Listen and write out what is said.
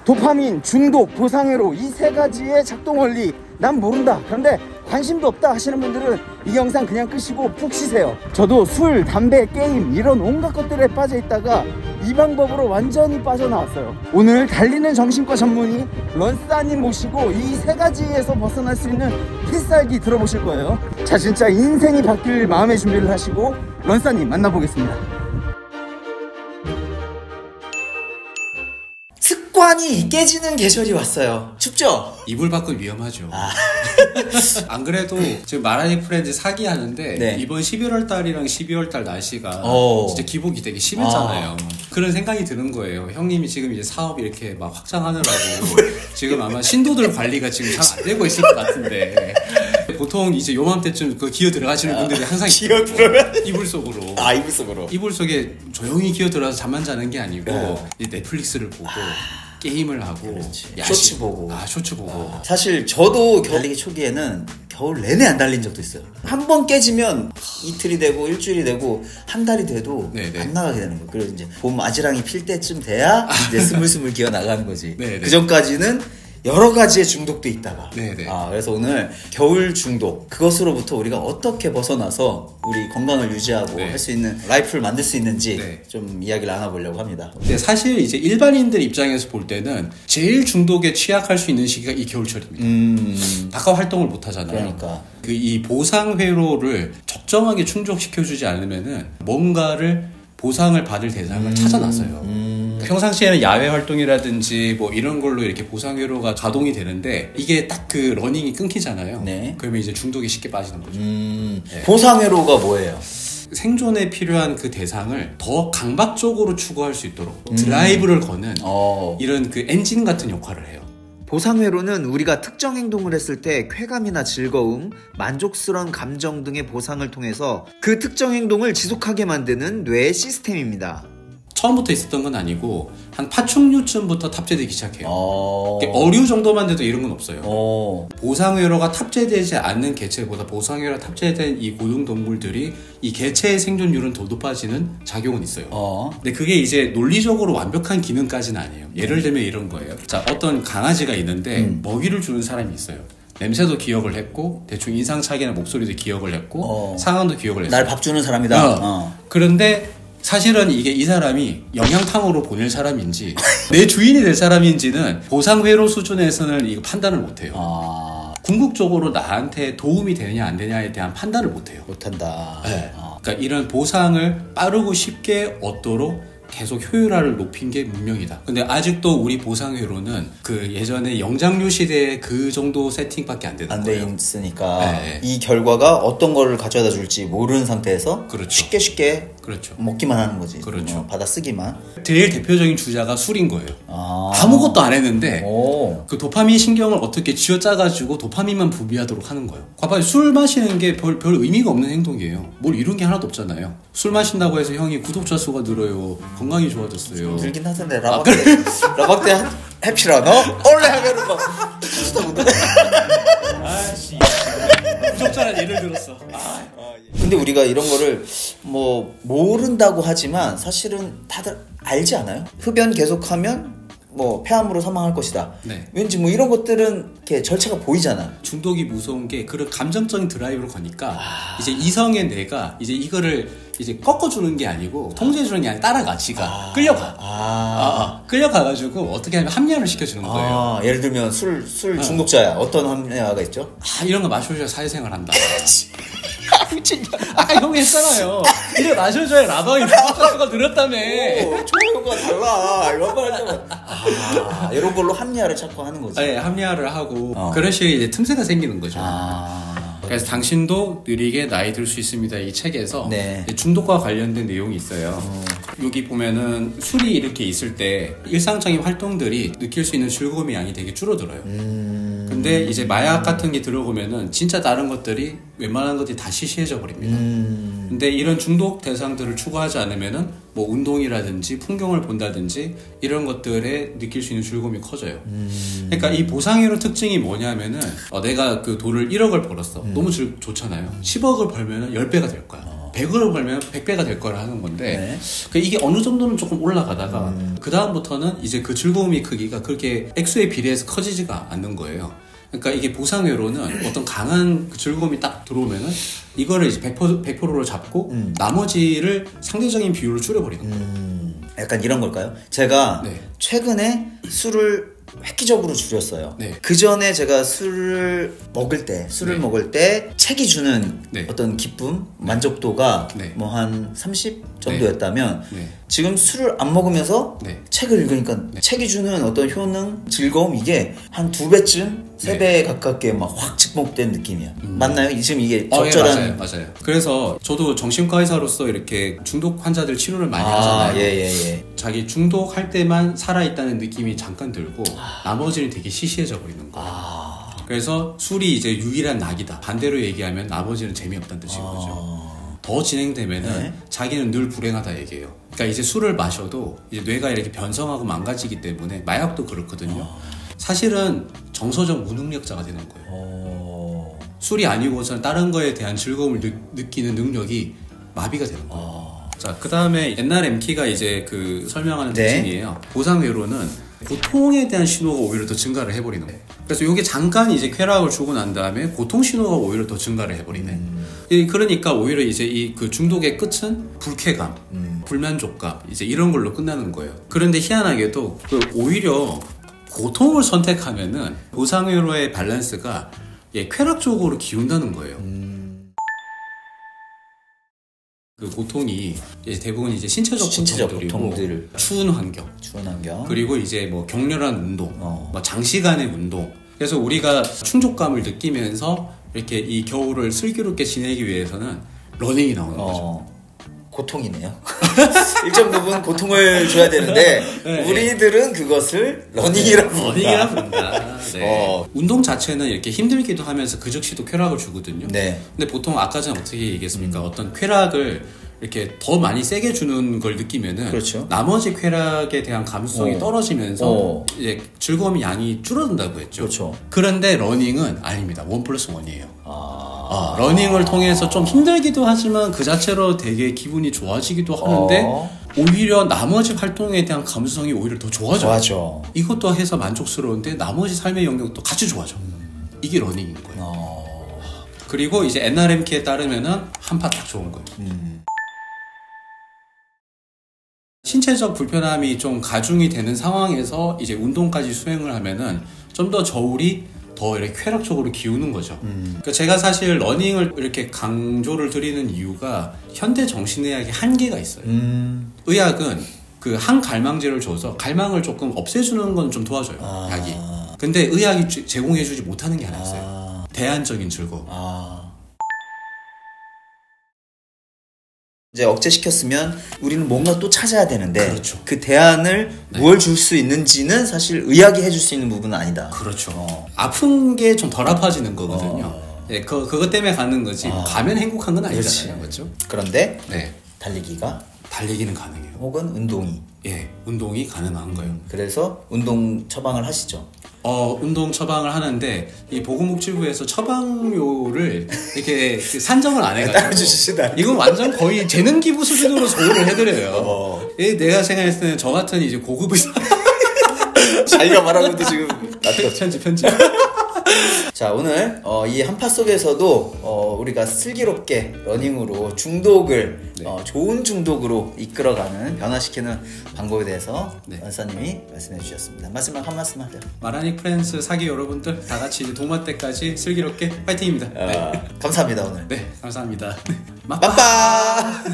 도파민, 중독, 보상회로 이 세 가지의 작동 원리 난 모른다, 그런데 관심도 없다 하시는 분들은 이 영상 그냥 끄시고 푹 쉬세요. 저도 술, 담배, 게임 이런 온갖 것들에 빠져 있다가 이 방법으로 완전히 빠져나왔어요. 오늘 달리는 정신과 전문의 런싸님 모시고 이 세 가지에서 벗어날 수 있는 필살기 들어보실 거예요. 자, 진짜 인생이 바뀔 마음의 준비를 하시고 런싸님 만나보겠습니다. 습관이 깨지는 계절이 왔어요. 춥죠? 이불 밖은 위험하죠. 안 그래도 지금 마라니 프렌즈 사기 하는데 네. 이번 11월 달이랑 12월 달 날씨가 진짜 기복이 되게 심했잖아요. 그런 생각이 드는 거예요. 형님이 지금 이제 사업 이렇게 막 확장하느라고 지금 아마 신도들 관리가 지금 잘 안 되고 있을 것 같은데 보통 이제 요맘때쯤 그 기어 들어가시는 분들이 항상 기어 들어가? 이불 속으로. 이불 속으로. 이불 속에 조용히 기어 들어가서 잠만 자는 게 아니고 이제 넷플릭스를 보고 게임을 하고 쇼츠 보고. 쇼츠 보고. 사실 저도 달리기 초기에는 겨울 내내 안 달린 적도 있어요. 한 번 깨지면 이틀이 되고 일주일이 되고 한 달이 돼도 네네. 안 나가게 되는 거예요. 그래서 이제 봄 아지랑이 필 때쯤 돼야 이제 스물스물 기어 나가는 거지. 네네. 그 전까지는 여러 가지의 중독도 있다가. 네네. 그래서 오늘 겨울 중독, 그것으로부터 우리가 어떻게 벗어나서 우리 건강을 유지하고 할 수 있는 라이프를 만들 수 있는지 좀 이야기를 나눠보려고 합니다. 네, 사실 이제 일반인들 입장에서 볼 때는 제일 중독에 취약할 수 있는 시기가 이 겨울철입니다. 바깥 활동을 못 하잖아요. 그러니까 이 보상 회로를 적정하게 충족시켜주지 않으면은 뭔가를 보상을 받을 대상을 찾아놨어요. 평상시에는 야외 활동이라든지 뭐 이런 걸로 이렇게 보상 회로가 가동이 되는데 이게 딱 그 러닝이 끊기잖아요. 네. 그러면 이제 중독이 쉽게 빠지는 거죠. 네. 보상 회로가 뭐예요? 생존에 필요한 그 대상을 더 강박적으로 추구할 수 있도록 드라이브를 거는 이런 그 엔진 같은 역할을 해요. 보상회로는 우리가 특정 행동을 했을 때 쾌감이나 즐거움, 만족스러운 감정 등의 보상을 통해서 그 특정 행동을 지속하게 만드는 뇌의 시스템입니다. 처음부터 있었던 건 아니고 한 파충류쯤부터 탑재되기 시작해요. 어류 정도만 돼도 이런 건 없어요. 보상회로가 탑재되지 않는 개체보다 보상회로가 탑재된 이 고등동물들이 이 개체의 생존율은 더 높아지는 작용은 있어요. 근데 그게 이제 논리적으로 완벽한 기능까지는 아니에요. 예를 들면 이런 거예요. 자, 어떤 강아지가 있는데 먹이를 주는 사람이 있어요. 냄새도 기억을 했고 대충 인상착의나 목소리도 기억을 했고 상황도 기억을 했어요. 날 밥 주는 사람이다. 그런데 사실은 이게 이 사람이 영양탕으로 보낼 사람인지 내 주인이 될 사람인지는 보상회로 수준에서는 이거 판단을 못해요. 궁극적으로 나한테 도움이 되느냐 안 되냐에 대한 판단을 못해요. 못한다. 네. 그러니까 이런 보상을 빠르고 쉽게 얻도록 계속 효율화를 높인 게 문명이다. 근데 아직도 우리 보상회로는 그 예전에 영장류 시대의 그 정도 세팅밖에 안 되는 거예요. 안 돼 있으니까 이 결과가 어떤 거를 가져다 줄지 모르는 상태에서 쉽게 먹기만 하는 거지. 받아 쓰기만. 제일 대표적인 주자가 술인 거예요. 아무것도 안 했는데 그 도파민 신경을 어떻게 쥐어짜가지고 도파민만 분비하도록 하는 거예요. 봐봐요. 술 마시는 게 별 의미가 없는 행동이에요. 뭘 이룬 게 하나도 없잖아요. 술 마신다고 해서 형이 구독자 수가 늘어요. 건강이 좋아졌어요. 늘긴 하던데 라박대 해피라 너? 원래 하면은 막 아씨 부적절한 예를 들었어. 근데 우리가 이런 거를 뭐 모른다고 하지만 사실은 다들 알지 않아요? 흡연 계속하면 뭐 폐암으로 사망할 것이다. 왠지 뭐 이런 것들은 이렇게 절차가 보이잖아. 중독이 무서운 게 그런 감정적인 드라이브를 거니까 이제 이성의 뇌가 이제 이거를 이제 꺾어주는 게 아니고 통제해주는 게 아니라 따라가. 지가 끌려가. 끌려가가지고 어떻게 하면 합리화를 시켜주는 거예요. 예를 들면 술 중독자야. 어떤 합리화가 있죠? 이런 거 마셔줘야 사회생활 한다. 아까 형이 했잖아요. 이래 마셔줘야 라방이 부적자수가 늘었다며. 좋아요가 달라. 이런 말 하자면 이런 걸로 합리화를 찾고 하는 거지. 네, 합리화를 하고 그런 식의 이제 틈새가 생기는 거죠. 그래서 당신도 느리게 나이 들 수 있습니다. 이 책에서 중독과 관련된 내용이 있어요. 여기 보면은 술이 이렇게 있을 때 일상적인 활동들이 느낄 수 있는 즐거움의 양이 되게 줄어들어요. 근데 이제 마약 같은 게 들어오면은 진짜 다른 것들이 웬만한 것들이 다 시시해져 버립니다. 근데 이런 중독 대상들을 추구하지 않으면은 뭐 운동이라든지 풍경을 본다든지 이런 것들에 느낄 수 있는 즐거움이 커져요. 그러니까 이 보상회로 특징이 뭐냐면은 내가 그 돈을 1억을 벌었어. 너무 좋잖아요. 10억을 벌면은 10배가 될 거야. 100을 벌면 100배가 될 거라 하는 건데 이게 어느 정도는 조금 올라가다가 그 다음부터는 이제 그 즐거움의 크기가 그렇게 액수에 비례해서 커지지가 않는 거예요. 그러니까 이게 보상회로는 어떤 강한 그 즐거움이 딱 들어오면은 이거를 이제 100%로 잡고 나머지를 상대적인 비율로 줄여버리는 거예요. 약간 이런 걸까요? 제가 최근에 술을 획기적으로 줄였어요. 그 전에 제가 술을 먹을 때 책이 주는 어떤 기쁨, 만족도가 뭐 한 30 정도였다면 지금 술을 안 먹으면서 책을 읽으니까 책이 주는 어떤 효능, 즐거움 이게 한 2배쯤, 3배 가깝게 막 확 증폭된 느낌이야. 맞나요? 지금 이게 적절한. 예, 맞아요. 그래서 저도 정신과 의사로서 이렇게 중독 환자들 치료를 많이 하잖아요. 자기 중독할 때만 살아있다는 느낌이 잠깐 들고 나머지는 되게 시시해져 버리는 거예요. 그래서 술이 이제 유일한 낙이다. 반대로 얘기하면 나머지는 재미없다는 뜻인 거죠. 더 진행되면은 자기는 늘 불행하다 얘기해요. 그러니까 이제 술을 마셔도 이제 뇌가 이렇게 변성하고 망가지기 때문에 마약도 그렇거든요. 사실은 정서적 무능력자가 되는 거예요. 술이 아니고선 다른 거에 대한 즐거움을 느끼는 능력이 마비가 되는 거예요. 자, 그 다음에 옛날 MT가 이제 그 설명하는 특징이에요. 보상회로는 고통에 대한 신호가 오히려 더 증가를 해버리는 거예요. 그래서 이게 잠깐 이제 쾌락을 주고 난 다음에 고통 신호가 오히려 더 증가를 해버리네. 그러니까 오히려 이제 이 그 중독의 끝은 불쾌감, 불만족감 이제 이런 걸로 끝나는 거예요. 그런데 희한하게도 그 오히려 고통을 선택하면은 보상회로의 밸런스가 쾌락 쪽으로 기운다는 거예요. 그 고통이 이제 대부분 이제 신체적 고통들, 추운 환경, 그리고 이제 뭐 격렬한 운동, 뭐 장시간의 운동. 그래서 우리가 충족감을 느끼면서 이렇게 이 겨울을 슬기롭게 지내기 위해서는 러닝이 나오는 거죠. 고통이네요. 일정 부분 고통을 줘야 되는데 우리들은 그것을 러닝이라고 부른다. 운동 자체는 이렇게 힘들기도 하면서 그 즉시도 쾌락을 주거든요. 근데 보통 아까 전에 어떻게 얘기했습니까? 어떤 쾌락을 이렇게 더 많이 세게 주는 걸 느끼면은 나머지 쾌락에 대한 감수성이 떨어지면서 이제 즐거움의 양이 줄어든다고 했죠. 그런데 러닝은 아닙니다. 1+1이에요. 러닝을 통해서 좀 힘들기도 하지만 그 자체로 되게 기분이 좋아지기도 하는데 오히려 나머지 활동에 대한 감수성이 오히려 더 좋아져요. 이것도 해서 만족스러운데 나머지 삶의 영역도 같이 좋아져. 이게 러닝인 거예요. 그리고 이제 NRMK에 따르면은 한파 딱 좋은 거예요. 신체적 불편함이 좀 가중이 되는 상황에서 이제 운동까지 수행을 하면은 좀 더 저울이 더 이렇게 쾌락적으로 기우는 거죠. 그러니까 제가 사실 러닝을 이렇게 강조를 드리는 이유가 현대 정신의학의 한계가 있어요. 의학은 그 한 갈망제를 줘서 갈망을 조금 없애주는 건 좀 도와줘요. 약이. 근데 의학이 제공해주지 못하는 게 하나 있어요. 대안적인 즐거움. 이제 억제시켰으면 우리는 뭔가 또 찾아야 되는데 그 대안을 뭘 줄 수 있는지는 사실 의학이 해줄 수 있는 부분은 아니다. 아픈 게 좀 덜 아파지는 거거든요. 그것 때문에 가는 거지 가면 행복한 건 아니잖아요. 그렇죠? 그런데 달리기는 가능해요. 혹은 운동이 운동이 가능한 거예요. 그래서 운동 처방을 하시죠. 운동 처방을 하는데 이 보건복지부에서 처방료를 이렇게 산정을 안 해가지고 이건 완전 거의 재능 기부 수준으로 조언을 해드려요. 내가 생각했을 때는 저 같은 이제 고급 의사 자기가 말하고도 지금 편집. 자, 오늘 이 한파 속에서도 우리가 슬기롭게 러닝으로 중독을 좋은 중독으로 이끌어가는 변화시키는 방법에 대해서 원사님이 말씀해 주셨습니다. 마지막 한 말씀 하세요. 마라닉 프렌즈 사기 여러분들 다 같이 이제 동마 때까지 슬기롭게 파이팅입니다. 감사합니다 오늘. 감사합니다. 빠빠.